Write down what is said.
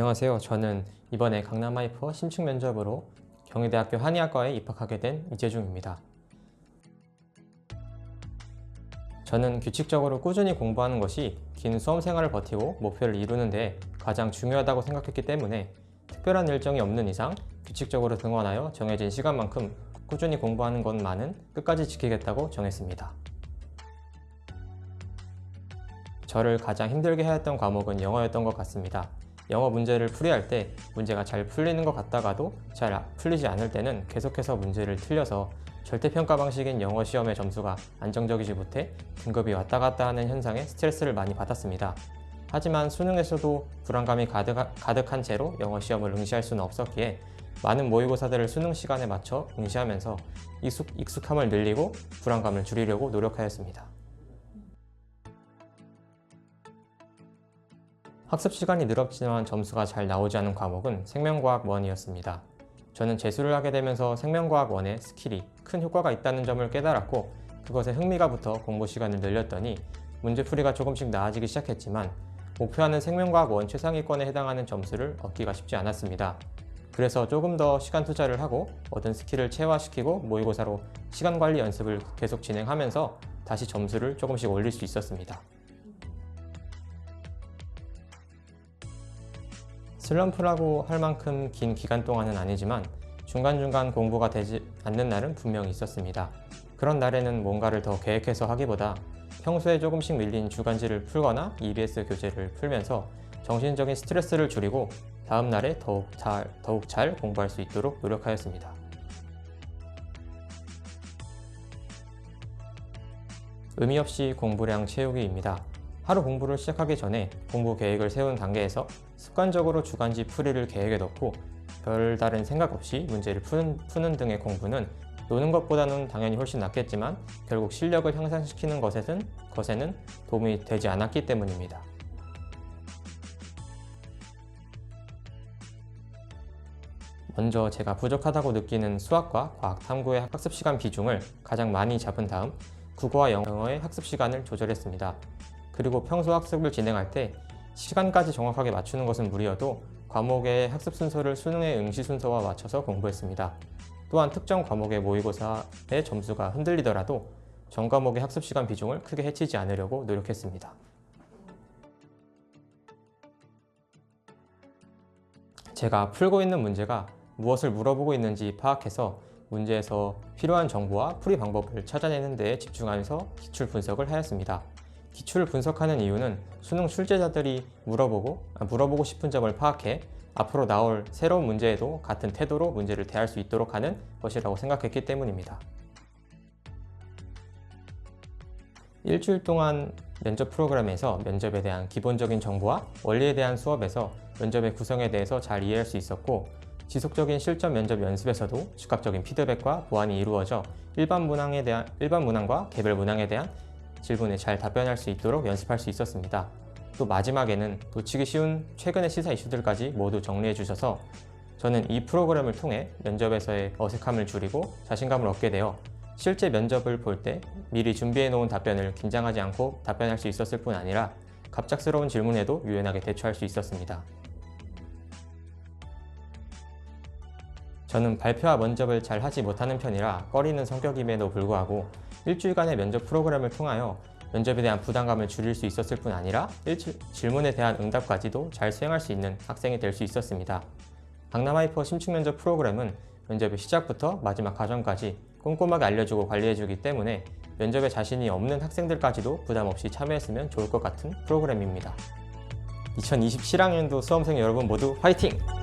안녕하세요. 저는 이번에 강남 하이퍼 신축 면접으로 경희대학교 한의학과에 입학하게 된 이재중입니다. 저는 규칙적으로 꾸준히 공부하는 것이 긴 수험 생활을 버티고 목표를 이루는 데 가장 중요하다고 생각했기 때문에 특별한 일정이 없는 이상 규칙적으로 등원하여 정해진 시간만큼 꾸준히 공부하는 것만은 끝까지 지키겠다고 정했습니다. 저를 가장 힘들게 해왔던 과목은 영어였던 것 같습니다. 영어 문제를 풀이할 때 문제가 잘 풀리는 것 같다가도 잘 풀리지 않을 때는 계속해서 문제를 틀려서 절대평가 방식인 영어 시험의 점수가 안정적이지 못해 등급이 왔다 갔다 하는 현상에 스트레스를 많이 받았습니다. 하지만 수능에서도 불안감이 가득한 채로 영어 시험을 응시할 수는 없었기에 많은 모의고사들을 수능 시간에 맞춰 응시하면서 익숙함을 늘리고 불안감을 줄이려고 노력하였습니다. 학습 시간이 늘었지만 점수가 잘 나오지 않은 과목은 생명과학 1이었습니다. 저는 재수를 하게 되면서 생명과학 1의 스킬이 큰 효과가 있다는 점을 깨달았고 그것에 흥미가 붙어 공부 시간을 늘렸더니 문제풀이가 조금씩 나아지기 시작했지만 목표하는 생명과학 1 최상위권에 해당하는 점수를 얻기가 쉽지 않았습니다. 그래서 조금 더 시간 투자를 하고 얻은 스킬을 체화시키고 모의고사로 시간관리 연습을 계속 진행하면서 다시 점수를 조금씩 올릴 수 있었습니다. 슬럼프라고 할 만큼 긴 기간 동안은 아니지만 중간중간 공부가 되지 않는 날은 분명히 있었습니다. 그런 날에는 뭔가를 더 계획해서 하기보다 평소에 조금씩 밀린 주간지를 풀거나 EBS 교재를 풀면서 정신적인 스트레스를 줄이고 다음 날에 더욱 잘 공부할 수 있도록 노력하였습니다. 의미 없이 공부량 채우기입니다. 하루 공부를 시작하기 전에 공부 계획을 세운 단계에서 습관적으로 주간지 풀이를 계획에 넣고 별다른 생각 없이 문제를 푸는 등의 공부는 노는 것보다는 당연히 훨씬 낫겠지만 결국 실력을 향상시키는 것에는 도움이 되지 않았기 때문입니다. 먼저 제가 부족하다고 느끼는 수학과 과학 탐구의 학습 시간 비중을 가장 많이 잡은 다음 국어와 영어의 학습 시간을 조절했습니다. 그리고 평소 학습을 진행할 때 시간까지 정확하게 맞추는 것은 무리여도 과목의 학습 순서를 수능의 응시 순서와 맞춰서 공부했습니다. 또한 특정 과목의 모의고사의 점수가 흔들리더라도 전 과목의 학습 시간 비중을 크게 해치지 않으려고 노력했습니다. 제가 풀고 있는 문제가 무엇을 물어보고 있는지 파악해서 문제에서 필요한 정보와 풀이 방법을 찾아내는 데에 집중하면서 기출 분석을 하였습니다. 기출을 분석하는 이유는 수능 출제자들이 물어보고 싶은 점을 파악해 앞으로 나올 새로운 문제에도 같은 태도로 문제를 대할 수 있도록 하는 것이라고 생각했기 때문입니다. 일주일 동안 면접 프로그램에서 면접에 대한 기본적인 정보와 원리에 대한 수업에서 면접의 구성에 대해서 잘 이해할 수 있었고 지속적인 실전 면접 연습에서도 즉각적인 피드백과 보완이 이루어져 일반 문항과 개별 문항에 대한 질문에 잘 답변할 수 있도록 연습할 수 있었습니다. 또 마지막에는 놓치기 쉬운 최근의 시사 이슈들까지 모두 정리해 주셔서 저는 이 프로그램을 통해 면접에서의 어색함을 줄이고 자신감을 얻게 되어 실제 면접을 볼 때 미리 준비해 놓은 답변을 긴장하지 않고 답변할 수 있었을 뿐 아니라 갑작스러운 질문에도 유연하게 대처할 수 있었습니다. 저는 발표와 면접을 잘 하지 못하는 편이라 꺼리는 성격임에도 불구하고 일주일간의 면접 프로그램을 통하여 면접에 대한 부담감을 줄일 수 있었을 뿐 아니라 질문에 대한 응답까지도 잘 수행할 수 있는 학생이 될 수 있었습니다. 강남 하이퍼 심층 면접 프로그램은 면접의 시작부터 마지막 과정까지 꼼꼼하게 알려주고 관리해주기 때문에 면접에 자신이 없는 학생들까지도 부담 없이 참여했으면 좋을 것 같은 프로그램입니다. 2027학년도 수험생 여러분 모두 화이팅!